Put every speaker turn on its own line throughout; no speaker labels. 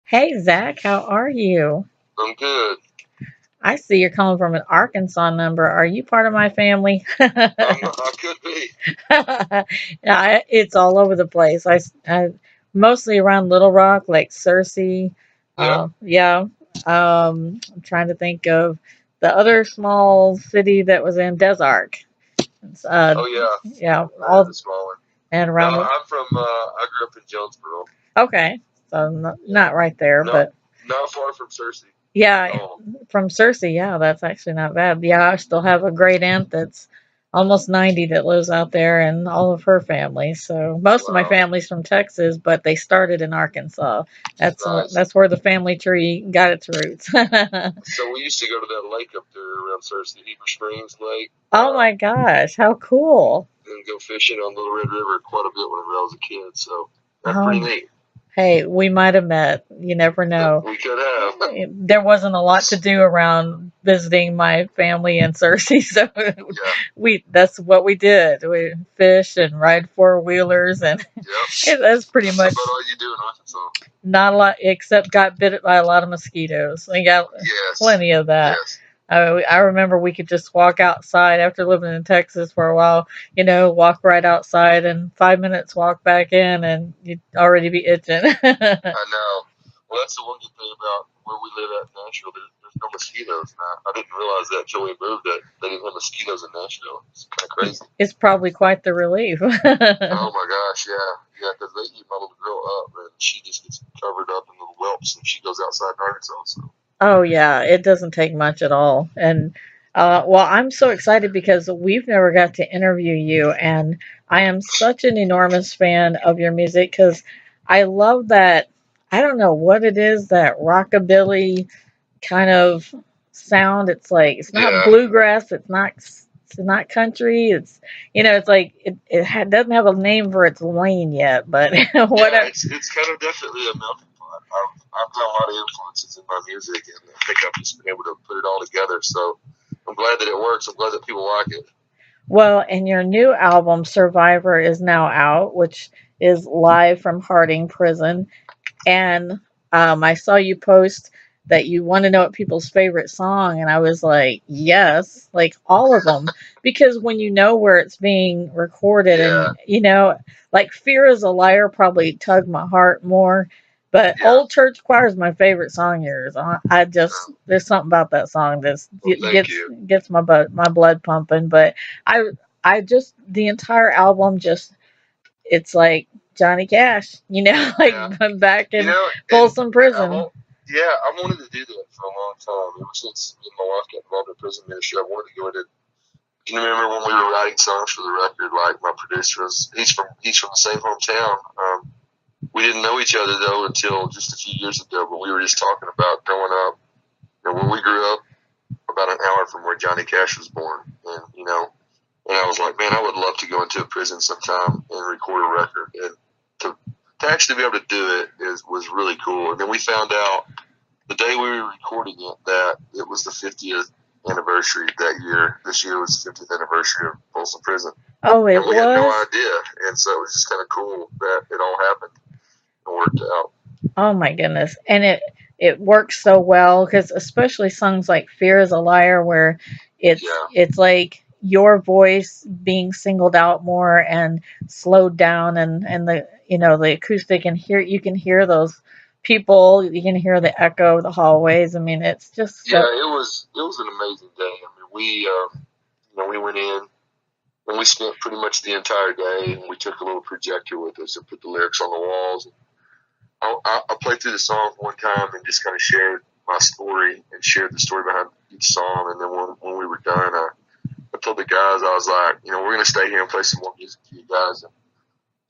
Hey, Zach, how are you?
I'm good.
I see you're calling from an Arkansas number. Are you part of my family?
I could be.
Yeah, it's all over the place. I mostly around Little Rock, like Searcy.
Yeah.
Yeah. I'm trying to think of the other small city that was in Des Arc.
Oh yeah.
Yeah,
That is a
all
small one.
and
No,
around.
I'm from. I grew up in Jonesboro.
Okay, so
Yeah.
not right there,
Not
but
not far from Cersei at
yeah,
all.
from Cersei, yeah, that's actually not bad. Yeah, I still have a great aunt that's almost 90 that lives out there and all of her family. So most of my
Wow.
family's from Texas, but they started in Arkansas.
Nice.
That's where the family tree got its roots.
So we used to go to that lake up there around Cersei, Heber Springs Lake,
Oh my gosh, how cool.
and go fishing on Little Red River quite a bit whenever I was a kid. So that's pretty
Um,
neat.
hey, we might have met. You never know.
We could have.
There wasn't a lot to do around visiting my family in Cersei, so
Yeah.
we that's what we did. We fish and ride four wheelers, and
Yep.
that's pretty
That's
much
about all you do in Arkansas.
not a lot except got bit by a lot of mosquitoes. We got
Yes.
plenty of that.
Yes.
I remember we could just walk outside after living in Texas for a while, walk right outside and 5 minutes walk back in and you'd already be itching.
I know. Well, that's the one good thing about where we live at in Nashville. There's no mosquitoes now. I didn't realize that until we moved that they didn't have mosquitoes in Nashville. It's kind of crazy.
It's probably quite the relief.
Oh my gosh, yeah, yeah, because they eat my little girl up, and she just gets covered up in little whelps, and she goes outside in Arkansas. So
Oh yeah, it doesn't take much at all. And well, I'm so excited because we've never got to interview you, and I am such an enormous fan of your music because I love that. I don't know what it is, that rockabilly kind of sound. It's like it's not
yeah,
bluegrass. It's not country. It's like doesn't have a name for its lane yet, but
yeah,
whatever.
it's kind of definitely a melting pot. I've got a lot of influences in my music, and I think I've just been able to put it all together. So I'm glad that it works. I'm glad that people like it.
Well, and your new album, Survivor, is now out, which is live from Harding Prison. And I saw you post that you want to know what people's favorite song. And I was like, yes, like all of them. Because when you know where it's being recorded,
Yeah,
and like Fear is a Liar probably tugged my heart more. But
yeah.
Old Church Choir is my favorite song of yours. I just there's something about that song that
Well, thank
gets
you.
gets my blood pumping. But I I just the entire album just it's like Johnny Cash, like
Yeah,
I'm back
you
in
know,
Folsom
and I
Prison.
won't. Yeah, I wanted to do that for a long time. Ever since me and my wife got involved in prison ministry, I wanted to go into. Do you remember when we were writing songs for the record? Like my producer was, he's from the same hometown. We didn't know each other though until just a few years ago. But we were just talking about growing up. When we grew up, about an hour from where Johnny Cash was born, and I was like, man, I would love to go into a prison sometime and record a record, and to actually be able to do it was really cool. And then we found out the day we were recording it that it was the 50th anniversary that year. This year was the 50th anniversary of Folsom Prison,
Oh,
and
it
we had no
was.
idea. And so it was just kind of cool that it all happened and worked out.
Oh my goodness, and it works so well because especially songs like "Fear Is a Liar," where it's
Yeah,
it's like your voice being singled out more and slowed down, and the acoustic and hear you can hear those people, you can hear the echo of the hallways. I mean, it's just
yeah,
so.
it was an amazing day. I mean, we went in and we spent pretty much the entire day, and we took a little projector with us and put the lyrics on the walls. I played through the songs one time and just kind of shared my story and shared the story behind each song. And then when we were done, I told the guys, I was like, we're going to stay here and play some more music for you guys. And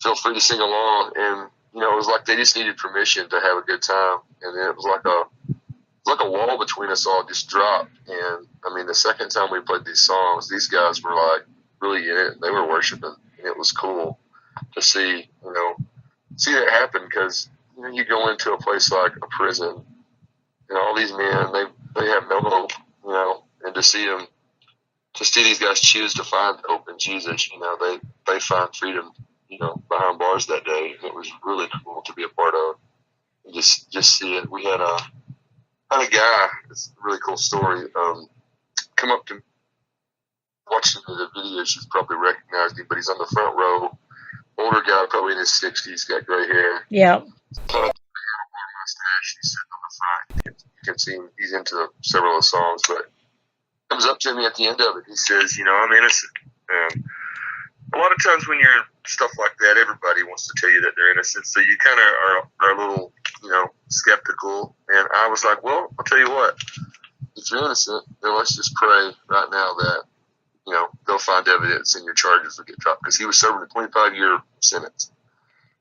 feel free to sing along. And, it was like they just needed permission to have a good time. And then it was like a wall between us all just dropped. And, I mean, the second time we played these songs, these guys were like really in it. They were worshiping. And it was cool to see that happen because you go into a place like a prison, and all these men they have no hope, and to see these guys choose to find hope in Jesus, they find freedom, behind bars that day. And it was really cool to be a part of. just see it. We had a guy. It's a really cool story. Come up to watch the videos. You've probably recognized him, but he's on the front row. Older guy, probably in his 60s, got gray hair.
Yeah.
Kind of mustache. He's sitting on the front. You can see him. He's into several of the songs, but comes up to me at the end of it. He says, I'm innocent. And a lot of times when you're stuff like that, everybody wants to tell you that they're innocent. So you kind of are a little, skeptical. And I was like, well, I'll tell you what. If you're innocent, then let's just pray right now that, they'll find evidence and your charges will get dropped. Because he was serving a 25-year sentence.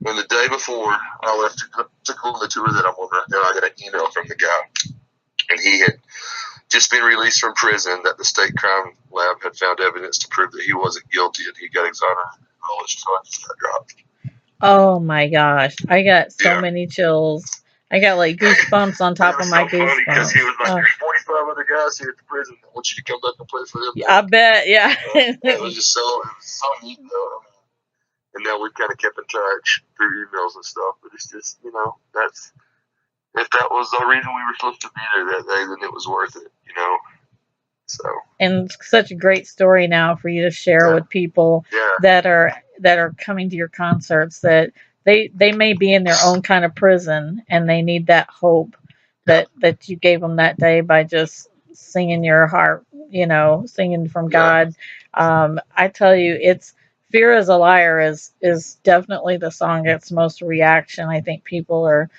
And the day before I left to go on the tour that I'm on right now, I got an email from the guy. And he had just been released from prison that the state crime lab had found evidence to prove that he wasn't guilty, and he got exonerated and all his charges got dropped.
Oh my gosh. I got so many chills. I got like goosebumps on top of my goosebumps. It was so funny because
he was like, there's 45 other guys here at the prison that want you to come back and play for them.
I bet, yeah.
It was just so neat, though. And now we've kind of kept in touch through emails and stuff, but it's just, that's, if that was the reason we were supposed to be there that day, then it was worth it, So.
And such a great story now for you to share with people that are coming to your concerts, that they may be in their own kind of prison and they need that hope that you gave them that day by just singing your heart, singing from God. I tell you, it's Fear is a Liar is definitely the song that's most reaction. I think people are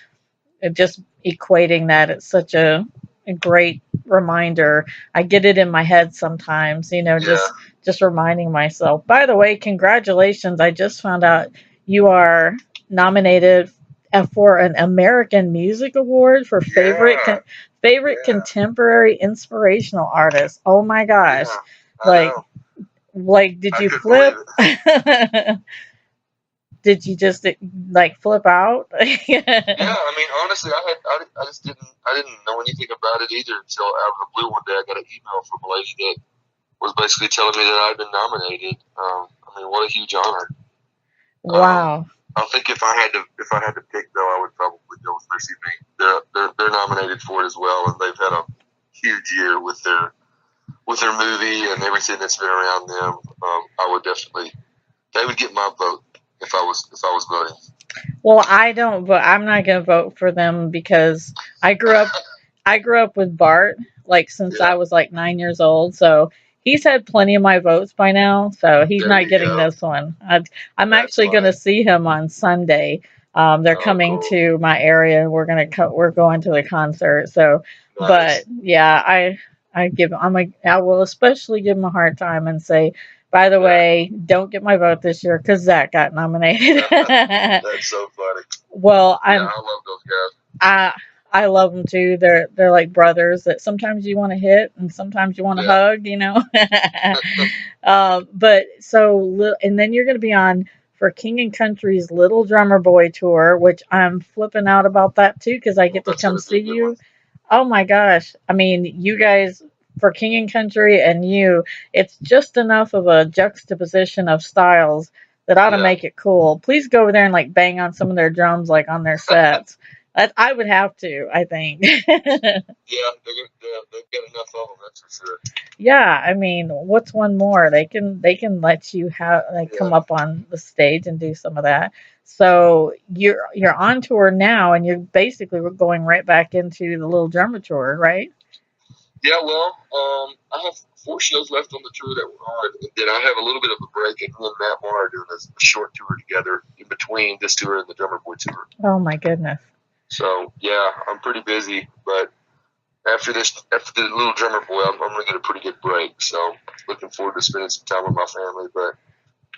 just equating that. It's such a great reminder. I get it in my head sometimes, just reminding myself. By the way, congratulations. I just found out you are nominated for an American Music Award for favorite contemporary inspirational artist. Oh my gosh. Like did you flip? Did you just flip out?
Yeah, I mean, honestly, I just didn't know anything about it either until out of the blue one day I got an email from a lady that was basically telling me that I'd been nominated. I mean, what a huge honor!
Wow.
I think if I had to pick, though, I would probably go with Mercy Me. They're nominated for it as well, and they've had a huge year with their movie and everything that's been around them. They would get my vote if I was voting.
Well, I don't vote. I'm not going to vote for them because I grew up with Bart since I was 9 years old. So he's had plenty of my votes by now. So he's not getting this one. I'm actually going to see him on Sunday. They're coming to my area, and we're going to the concert. So, nice. But yeah, I will especially give him a hard time and say, by the way, don't get my vote this year because Zach got nominated.
That's so funny.
Well,
I love those guys.
I love them too. They're like brothers that sometimes you want to hit and sometimes you want to hug, But and then you're going to be on for King and Country's Little Drummer Boy tour, which I'm flipping out about that too because I get to come see you. Oh my gosh! I mean, you guys. For King and Country and you, it's just enough of a juxtaposition of styles that ought to make it cool. Please go over there and bang on some of their drums on their sets. I would have to, I think.
Yeah, they've got enough of them, that's for sure.
Yeah, I mean, what's one more? They can let you come up on the stage and do some of that. So you're on tour now, and you're basically going right back into the Little Drummer tour, right?
Yeah, well, I have 4 shows left on the tour that we're on, and then I have a little bit of a break, and me and Matt Moore are doing a short tour together in between this tour and the Drummer Boy tour.
Oh my goodness!
So yeah, I'm pretty busy, but after the Little Drummer Boy, I'm gonna get a pretty good break. So looking forward to spending some time with my family, but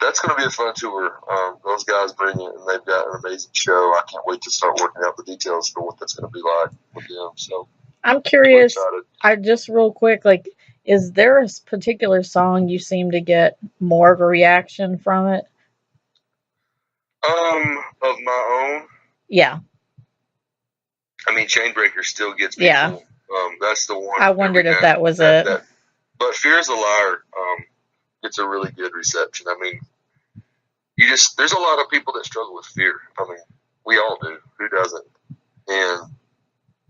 that's gonna be a fun tour. Those guys bring it, and they've got an amazing show. I can't wait to start working out the details for what that's gonna be like with them. So.
I'm curious. I just real quick, is there a particular song you seem to get more of a reaction from it?
Of my own.
Yeah.
I mean, Chainbreaker still gets people.
Yeah.
That's the one.
I wondered if that was it.
But Fear is a Liar gets a really good reception. I mean, there's a lot of people that struggle with fear. I mean, we all do. Who doesn't? And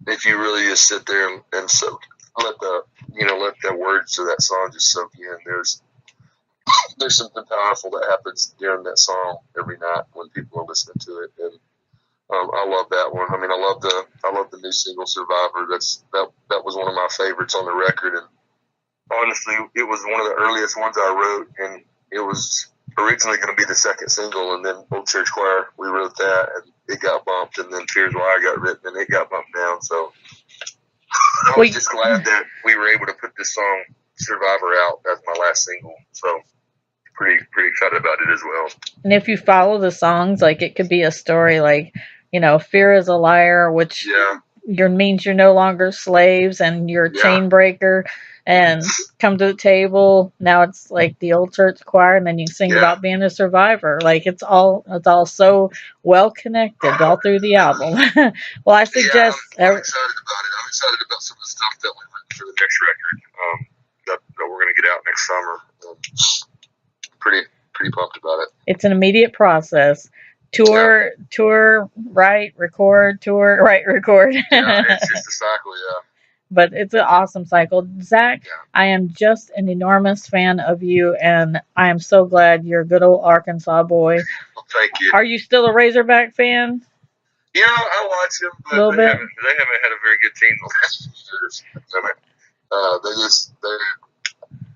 if you really just sit there and soak, let the words to that song just soak you in. There's something powerful that happens during that song every night when people are listening to it, and I love that one. I mean, I love the new single "Survivor." That was one of my favorites on the record, and honestly, it was one of the earliest ones I wrote, and it was originally going to be the second single, and then Old Church Choir, we wrote that, and it got bumped, and then Tears Why I got written, and it got bumped down. So I was just glad that we were able to put this song "Survivor" out as my last single. So pretty excited about it as well.
And if you follow the songs, like it could be a story like, Fear is a Liar, which means you're no longer slaves and you're a chain breaker, and Come to the Table. Now it's like the Old Church Choir, and then you sing about being a survivor. Like it's all so well connected all through the album. Well, I suggest.
I'm excited about it. I'm excited about some of the stuff that we written for the next record that we're going to get out next summer. Pretty pumped about it.
It's an immediate process. Tour, write, record, tour, write, record.
It's just a cycle,
But it's an awesome cycle. Zach, I am just an enormous fan of you, and I am so glad you're a good old Arkansas boy.
Well, thank you.
Are you still a Razorback fan?
Yeah, I watch them, but they haven't had a very good team the last few years.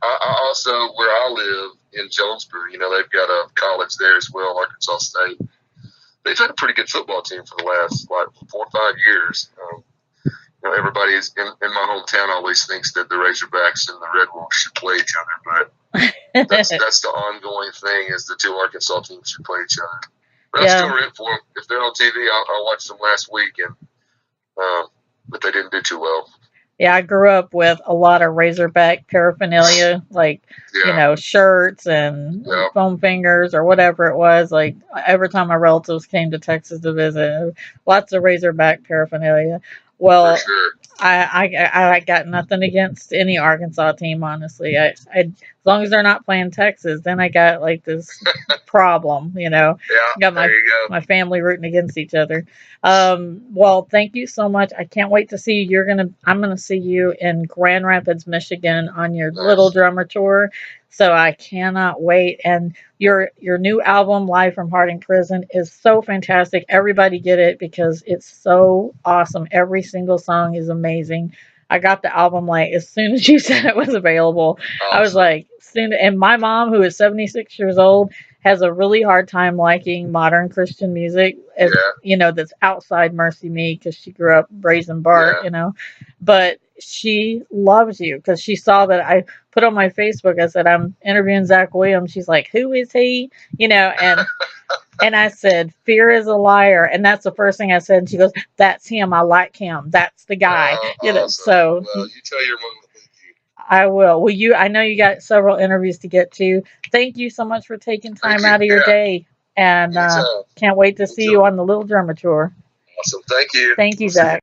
I also, where I live in Jonesboro, they've got a college there as well, Arkansas State. They've had a pretty good football team for the last 4 or 5 years. Everybody in my hometown always thinks that the Razorbacks and the Red Wolves should play each other, but that's the ongoing thing is the two Arkansas teams should play each other. But I still root for them. If they're on TV, I watched them last week, but they didn't do too well.
Yeah, I grew up with a lot of Razorback paraphernalia, like, shirts and foam fingers or whatever it was. Like, every time my relatives came to Texas to visit, lots of Razorback paraphernalia. Well, I got nothing against any Arkansas team, honestly. As long as they're not playing Texas, then I got like this problem, Got my family rooting against each other. Well, thank you so much. I can't wait to see you. I'm gonna see you in Grand Rapids, Michigan on your Little Drummer tour. So I cannot wait. And your new album, Live from Harding Prison, is so fantastic. Everybody get it because it's so awesome. Every single song is amazing. I got the album like as soon as you said it was available. Awesome. I was like, and my mom, who is 76 years old, has a really hard time liking modern Christian music, that's outside Mercy Me because she grew up raising Bart, But she loves you because she saw that I put on my Facebook. I said, I'm interviewing Zach Williams. She's like, who is he? And I said, Fear is a Liar. And that's the first thing I said. And she goes, that's him. I like him. That's the guy.
Awesome.
So
well, you tell your mom thank you.
I will. Well, I know you got several interviews to get to. Thank you so much for taking time out of your day. And can't wait to see you on the Little Drummer tour.
Awesome. Thank you.
Thank you, Zach.